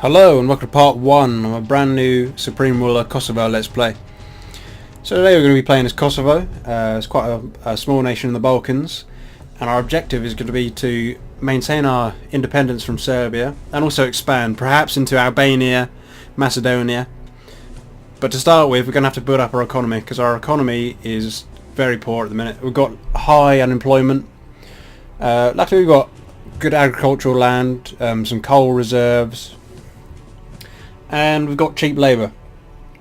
Hello and welcome to part 1 of a brand new Supreme Ruler Kosovo Let's Play. So today we're going to be playing as Kosovo. It's quite a small nation in the Balkans, and our objective is going to be to maintain our independence from Serbia and also expand, perhaps into Albania, Macedonia. But to start with, we're going to have to build up our economy, because our economy is very poor at the minute. We've got high unemployment. Luckily we've got good agricultural land, some coal reserves, and we've got cheap labour.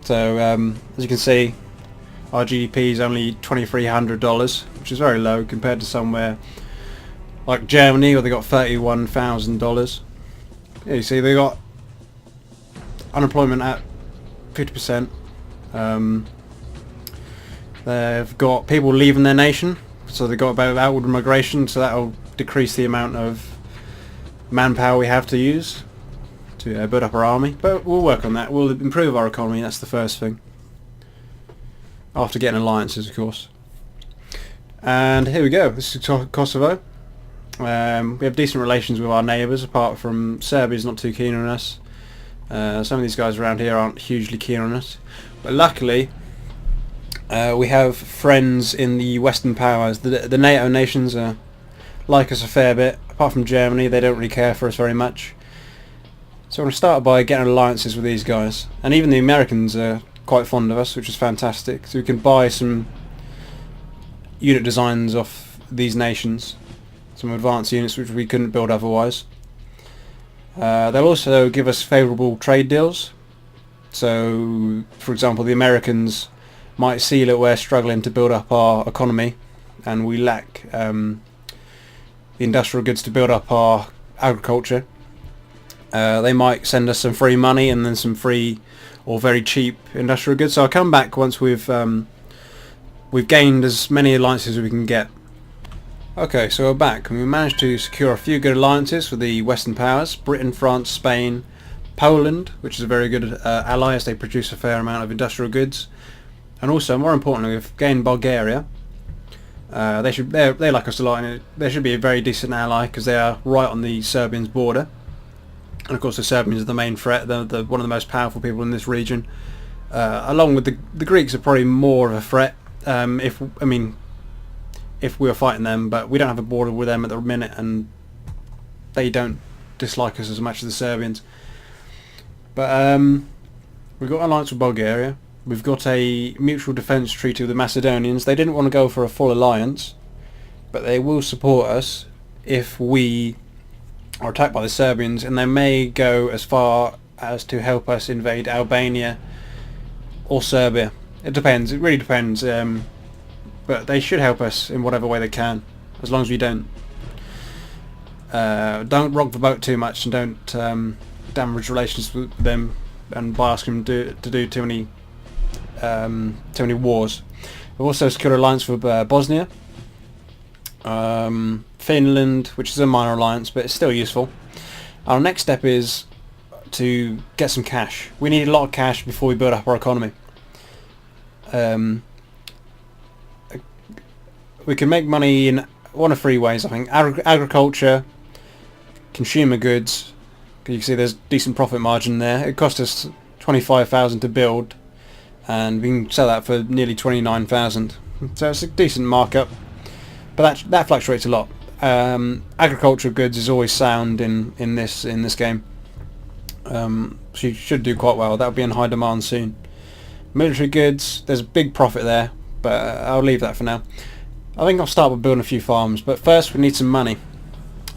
So as you can see, our GDP is only $2,300, which is very low compared to somewhere like Germany, where they got $31,000. Yeah, you see they got unemployment at 50%. They've got people leaving their nation, so they've got about outward migration, so that'll decrease the amount of manpower we have to use to build up our army, but we'll work on that. We'll improve our economy, that's the first thing. After getting alliances, of course. And here we go, this is Kosovo. We have decent relations with our neighbours, apart from Serbia's not too keen on us. Some of these guys around here aren't hugely keen on us. But luckily, we have friends in the Western powers. The NATO nations like us a fair bit. Apart from Germany, they don't really care for us very much. So I'm going to start by getting alliances with these guys. And even the Americans are quite fond of us, which is fantastic. So we can buy some unit designs off these nations. Some advanced units which we couldn't build otherwise. They'll also give us favourable trade deals. So, for example, the Americans might see that we're struggling to build up our economy and we lack the industrial goods to build up our agriculture. They might send us some free money and then some free or very cheap industrial goods. So I'll come back once we've gained as many alliances as we can get. Okay, so we're back and we managed to secure a few good alliances with the Western powers: Britain, France, Spain, Poland, which is a very good ally as they produce a fair amount of industrial goods, and also, more importantly, we've gained Bulgaria. They like us a lot, and they should be a very decent ally because they are right on the Serbians' border. And of course the Serbians are the main threat, one of the most powerful people in this region. Along with the Greeks are probably more of a threat, if we were fighting them, but we don't have a border with them at the minute and they don't dislike us as much as the Serbians. But we've got an alliance with Bulgaria. We've got a mutual defence treaty with the Macedonians. They didn't want to go for a full alliance, but they will support us if we are attacked by the Serbians, and they may go as far as to help us invade Albania or Serbia. It depends, it really depends, but they should help us in whatever way they can, as long as we don't rock the boat too much and don't damage relations with them and by asking them to do too many wars. We've also secured an alliance with Bosnia. Finland, which is a minor alliance, but it's still useful. Our next step is to get some cash. We need a lot of cash before we build up our economy. We can make money in one of three ways, I think. Agriculture, consumer goods. You can see there's decent profit margin there. It cost us 25,000 to build, and we can sell that for nearly 29,000. So it's a decent markup. But that fluctuates a lot. Agricultural goods is always sound in this game. So you should do quite well. That'll be in high demand soon. Military goods, there's a big profit there, but I'll leave that for now. I think I'll start with building a few farms, but first we need some money.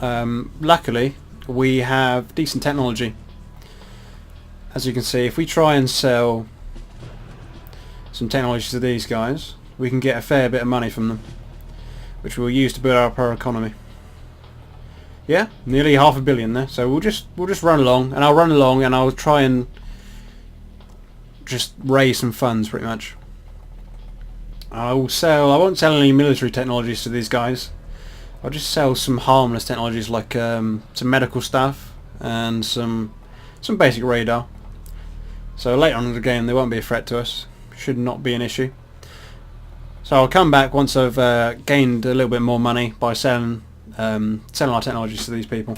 Luckily, we have decent technology. As you can see, if we try and sell some technology to these guys, we can get a fair bit of money from them, which we'll use to build up our economy. Yeah, nearly $500 million there. So we'll just run along, and I'll run along, and I'll try and just raise some funds, pretty much. I won't sell any military technologies to these guys. I'll just sell some harmless technologies like some medical stuff and some basic radar. So later on in the game, they won't be a threat to us. Should not be an issue. So I'll come back once I've gained a little bit more money by selling our technologies to these people.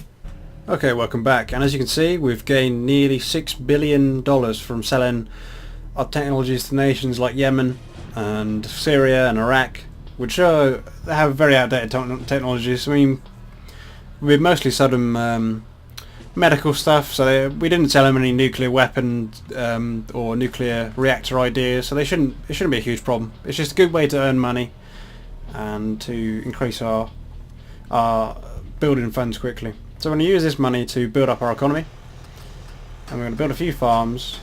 Okay, welcome back, and as you can see we've gained nearly $6 billion from selling our technologies to nations like Yemen and Syria and Iraq, which have very outdated technologies. I mean, we mostly sold them medical stuff, so we didn't sell them any nuclear weapons or nuclear reactor ideas, so it shouldn't be a huge problem. It's just a good way to earn money and to increase our building funds quickly. So we're going to use this money to build up our economy, and we're going to build a few farms,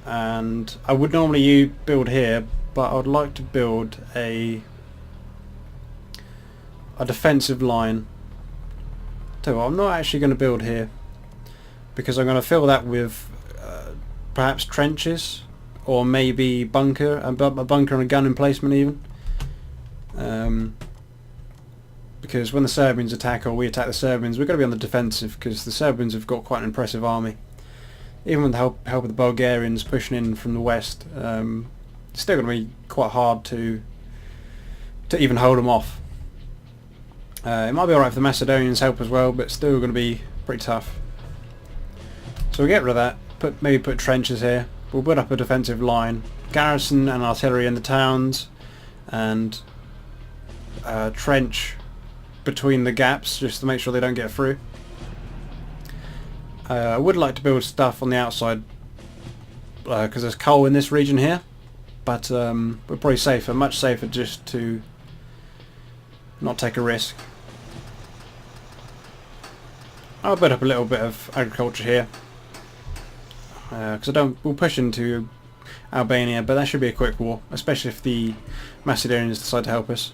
and I would normally build here, but I would like to build a defensive line. So I'm not actually going to build here, because I'm going to fill that with perhaps trenches, or maybe a bunker and a gun emplacement even. Because when the Serbians attack, or we attack the Serbians, we're going to be on the defensive, because the Serbians have got quite an impressive army. Even with the help of the Bulgarians pushing in from the west, it's still going to be quite hard to even hold them off. It might be alright if the Macedonians help as well, but still going to be pretty tough. So we'll get rid of that, maybe put trenches here, we'll build up a defensive line, garrison and artillery in the towns, and trench between the gaps just to make sure they don't get through. I would like to build stuff on the outside because there's coal in this region here, but we're probably much safer just to not take a risk. I'll build up a little bit of agriculture here because we'll push into Albania, but that should be a quick war, especially if the Macedonians decide to help us.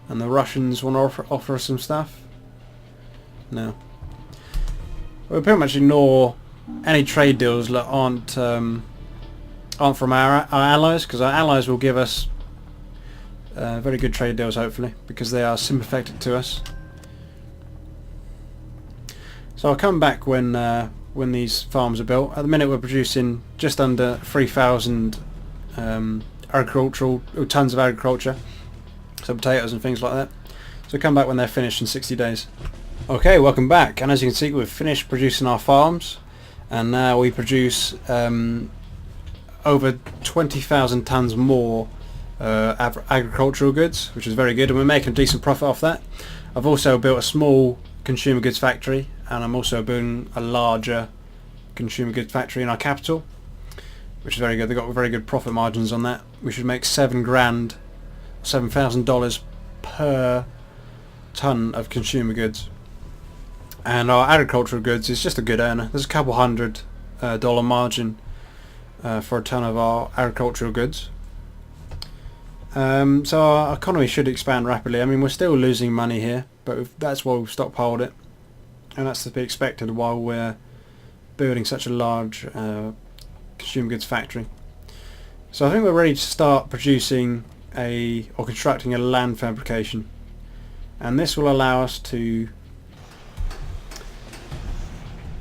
And the Russians want to offer us some stuff? No. We'll pretty much ignore any trade deals that aren't from our allies, because our allies will give us very good trade deals, hopefully, because they are sympathetic to us. So I'll come back when these farms are built. At the minute we're producing just under 3,000 tons of agriculture. So potatoes and things like that. So come back when they're finished in 60 days. Okay, welcome back, and as you can see we've finished producing our farms, and now we produce over 20,000 tons more agricultural goods, which is very good, and we're making a decent profit off that. I've also built a small consumer goods factory, and I'm also building a larger consumer goods factory in our capital, which is very good. They've got very good profit margins on that. We should make $7,000 per ton of consumer goods, and our agricultural goods is just a good earner. There's a couple $100 margin for a ton of our agricultural goods. So our economy should expand rapidly. I mean, we're still losing money here, but that's why we've stockpiled it, and that's to be expected while we're building such a large consumer goods factory. So I think we're ready to start producing or constructing a land fabrication, and this will allow us to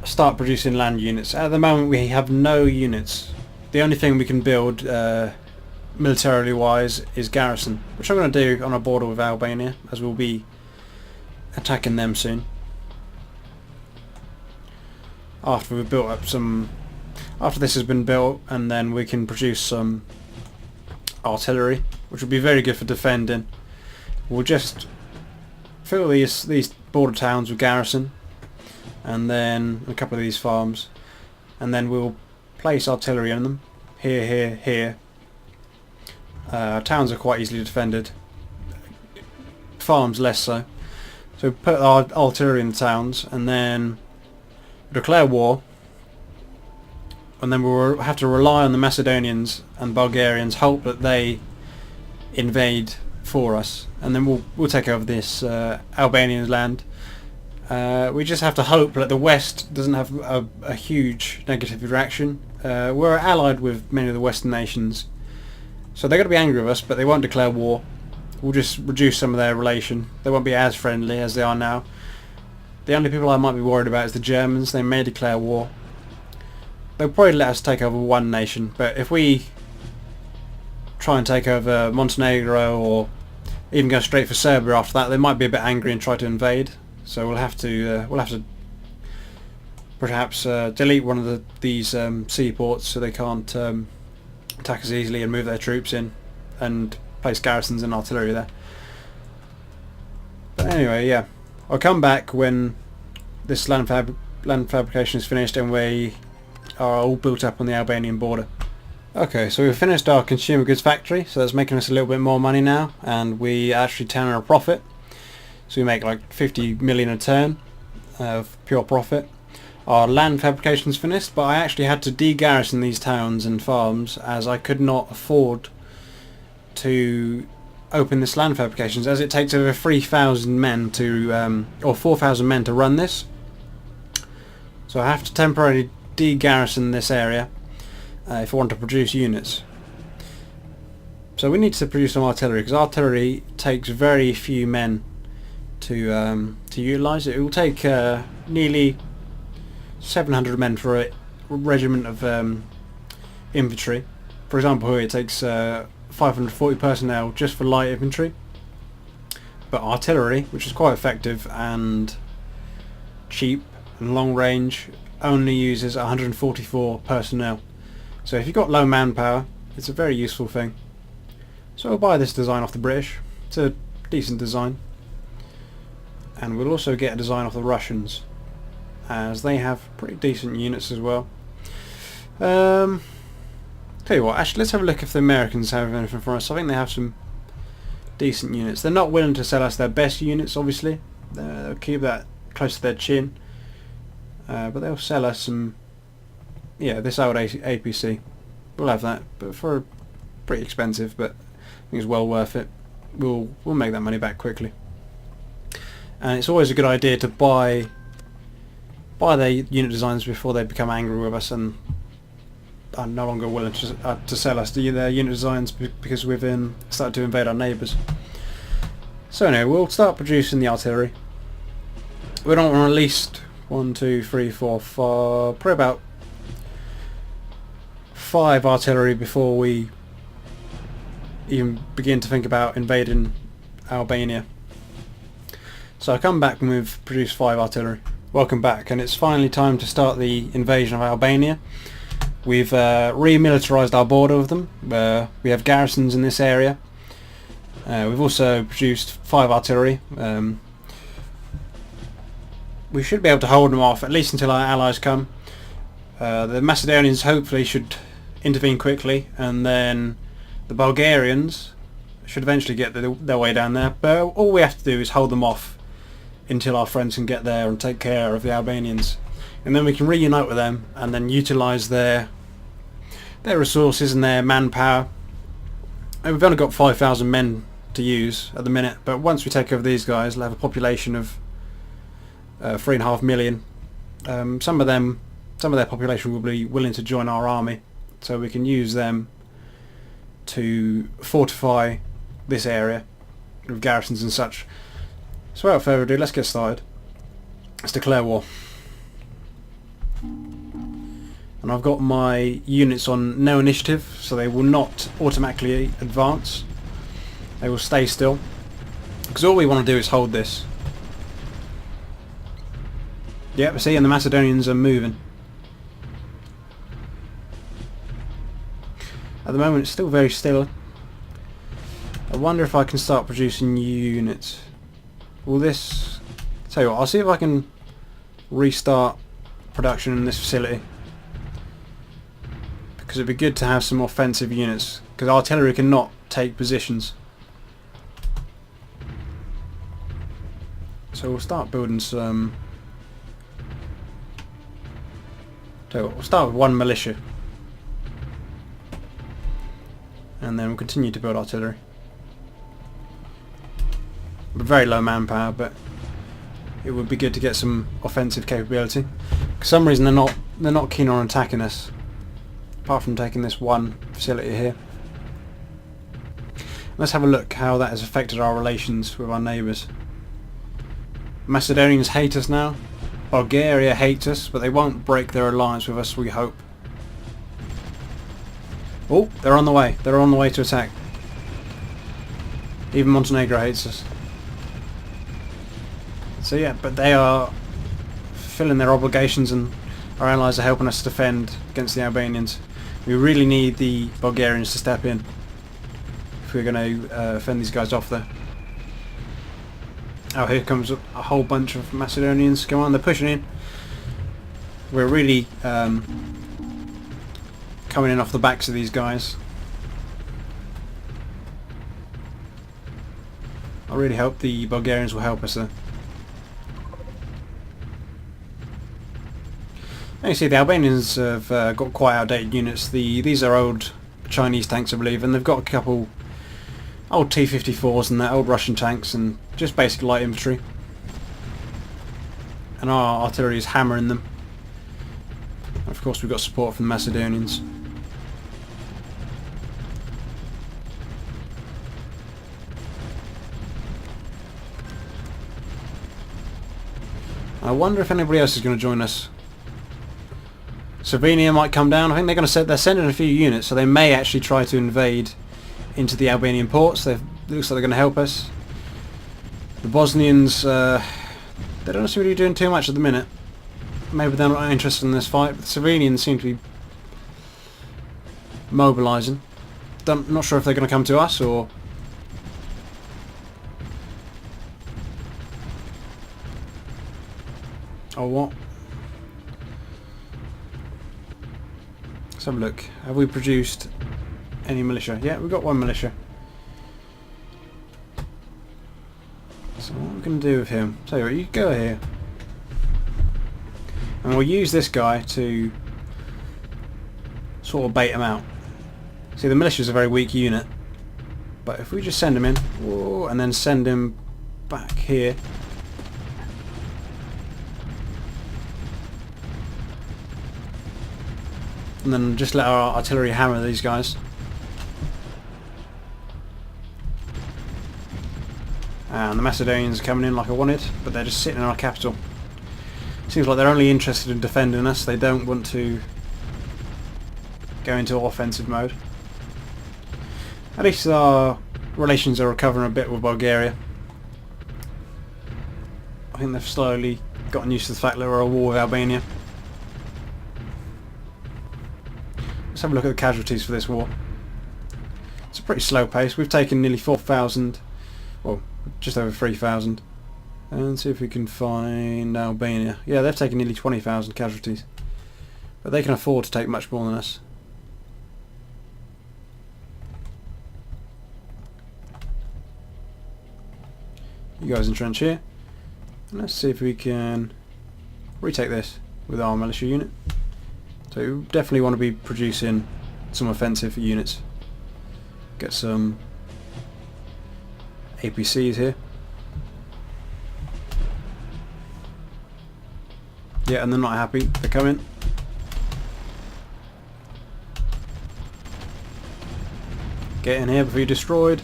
start producing land units. At the moment we have no units. The only thing we can build militarily wise is garrison, which I'm going to do on our border with Albania, as we'll be attacking them soon after we've built up after this has been built, and then we can produce some artillery, which will be very good for defending. We'll just fill these border towns with garrison, and then a couple of these farms, and then we'll place artillery in them. Here. Towns are quite easily defended. Farms less so. So put our artillery in the towns, and then declare war, and then we'll have to rely on the Macedonians and Bulgarians, hope that they invade for us, and then we'll take over this Albanian land. We just have to hope that the West doesn't have a huge negative reaction. We're allied with many of the Western nations, so they're going to be angry with us, but they won't declare war. We'll just reduce some of their relation. They won't be as friendly as they are now. The only people I might be worried about is the Germans. They may declare war. They'll probably let us take over one nation, but if we try and take over Montenegro, or even go straight for Serbia after that, they might be a bit angry and try to invade. So we'll have to perhaps delete one of these seaports so they can't attack us easily and move their troops in, and place garrisons and artillery there. But anyway, yeah, I'll come back when this land fabrication is finished and we are all built up on the Albanian border. Okay, so we've finished our consumer goods factory, so that's making us a little bit more money now, and we actually turn a profit. So we make like 50 million a turn of pure profit. Our land fabrication's finished, but I actually had to de-garrison these towns and farms as I could not afford to open this land fabrications, as it takes over 3,000 men to, or 4,000 men to run this. So I have to temporarily de-garrison this area if I want to produce units. So we need to produce some artillery, because artillery takes very few men to utilise. It will take nearly 700 men for a regiment of infantry. For example, here it takes 540 personnel just for light infantry, but artillery, which is quite effective and cheap and long range, only uses 144 personnel. So if you've got low manpower, it's a very useful thing. So we'll buy this design off the British. It's a decent design, and we'll also get a design off the Russians, as they have pretty decent units as well. Tell you what, actually let's have a look if the Americans have anything for us. I think they have some decent units. They're not willing to sell us their best units, obviously. They'll keep that close to their chin. But they'll sell us some, yeah, this old APC. We'll have that, but for pretty expensive, but I think it's well worth it. We'll make that money back quickly. And it's always a good idea to buy their unit designs before they become angry with us and are no longer willing to sell us their unit designs because we've started to invade our neighbours. So anyway, we'll start producing the artillery. We don't want at least 1, 2, 3, 4, 5, probably about 5 artillery before we even begin to think about invading Albania. So I come back when we've produced 5 artillery. Welcome back, and it's finally time to start the invasion of Albania. We've remilitarised our border with them. We have garrisons in this area. We've also produced 5 artillery. We should be able to hold them off, at least until our allies come. The Macedonians hopefully should intervene quickly, and then the Bulgarians should eventually get their way down there. But all we have to do is hold them off until our friends can get there and take care of the Albanians. And then we can reunite with them and then utilise their resources and their manpower. And we've only got 5,000 men to use at the minute, but once we take over these guys, we'll have a population of 3.5 million. Some of their population will be willing to join our army, so we can use them to fortify this area with garrisons and such. So without further ado, let's get started. Let's declare war. And I've got my units on no initiative, so they will not automatically advance. They will stay still, because all we want to do is hold this. Yep, see, and the Macedonians are moving. At the moment it's still very still. I wonder if I can start producing new units. Will this... Tell you what, I'll see if I can restart production in this facility, because it'd be good to have some offensive units, because artillery cannot take positions. So we'll start building some... Tell you what, we'll start with 1 militia, and then we'll continue to build artillery. With very low manpower, but it would be good to get some offensive capability. For some reason they're not keen on attacking us, apart from taking this one facility here. Let's have a look how that has affected our relations with our neighbours. Macedonians hate us now. Bulgaria hates us, but they won't break their alliance with us, we hope. Oh, they're on the way. They're on the way to attack. Even Montenegro hates us. So yeah, but they are fulfilling their obligations, and our allies are helping us defend against the Albanians. We really need the Bulgarians to step in if we're going to fend these guys off there. Oh, here comes a whole bunch of Macedonians. Come on, they're pushing in. We're really coming in off the backs of these guys. I really hope the Bulgarians will help us there. And you see, the Albanians have got quite outdated units. These are old Chinese tanks, I believe, and they've got a couple old T-54s and that, old Russian tanks, and just basic light infantry. And our artillery is hammering them. And of course, we've got support from the Macedonians. I wonder if anybody else is going to join us. Slovenia might come down. I think they're sending a few units, so they may actually try to invade into the Albanian ports. It looks like they're going to help us. The Bosnians, they don't seem to be doing too much at the minute. Maybe they're not interested in this fight, but the Slovenians seem to be mobilising. Not sure if they're going to come to us or... or what. Let's have a look. Have we produced any militia? Yeah, we've got one militia. So what are we going to do with him? Tell you what, you go here. And we'll use this guy to sort of bait him out. See, the militia is a very weak unit. But if we just send him in, whoa, and then send him back here. And then just let our artillery hammer these guys. And the Macedonians are coming in like I wanted, but they're just sitting in our capital. Seems like they're only interested in defending us. They don't want to go into offensive mode. At least our relations are recovering a bit with Bulgaria. I think they've slowly gotten used to the fact that we're at war with Albania. Let's have a look at the casualties for this war. It's a pretty slow pace. We've taken nearly 4,000, well, just over 3,000. And see if we can find Albania. Yeah, they've taken nearly 20,000 casualties. But they can afford to take much more than us. You guys entrench here. And let's see if we can retake this with our militia unit. So we definitely want to be producing some offensive units. Get some APCs here. Yeah, and they're not happy. They're coming. Get in here before you're destroyed.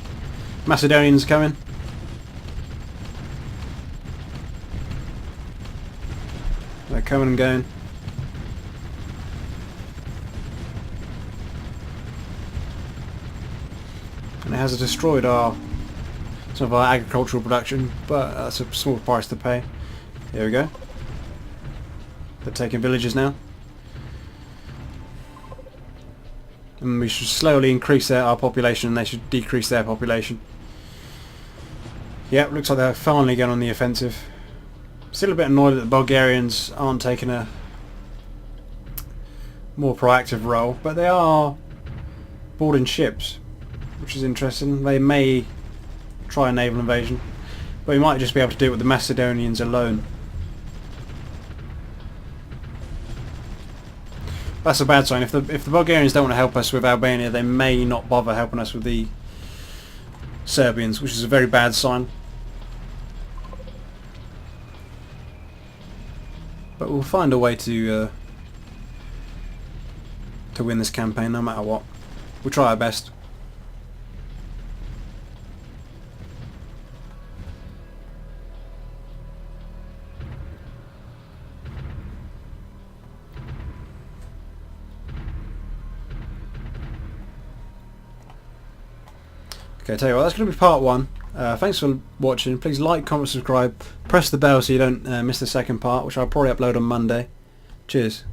Macedonians coming. They're coming and going. And it has destroyed some of our agricultural production, but that's a small price to pay. There we go. They're taking villages now. And we should slowly increase our population, and they should decrease their population. Yep, looks like they're finally going on the offensive. Still a bit annoyed that the Bulgarians aren't taking a more proactive role, but they are boarding ships, which is interesting. They may try a naval invasion, but we might just be able to do it with the Macedonians alone. That's a bad sign. If the Bulgarians don't want to help us with Albania, they may not bother helping us with the Serbians, which is a very bad sign. But we'll find a way to win this campaign, no matter what. We'll try our best. Okay, tell you what, that's going to be part one. Thanks for watching. Please like, comment, subscribe, press the bell so you don't miss the second part, which I'll probably upload on Monday. Cheers.